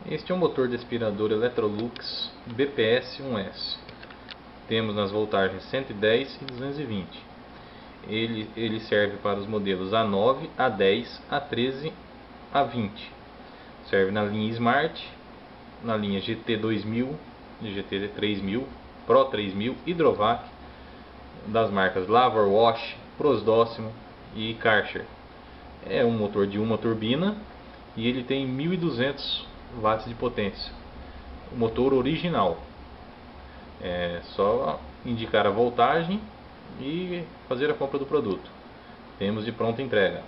Este é um motor de aspirador Electrolux BPS 1S. Temos nas voltagens 110 e 220. Ele serve para os modelos A9, A10, A13, A20. Serve na linha Smart, na linha GT2000, GT3000, Pro 3000, Hydrovac, das marcas Lavor Wash, Prosdóximo e Karcher. É um motor de uma turbina e ele tem 1200 watts de potência. O motor original. É só indicar a voltagem e fazer a compra do produto. Temos de pronta entrega.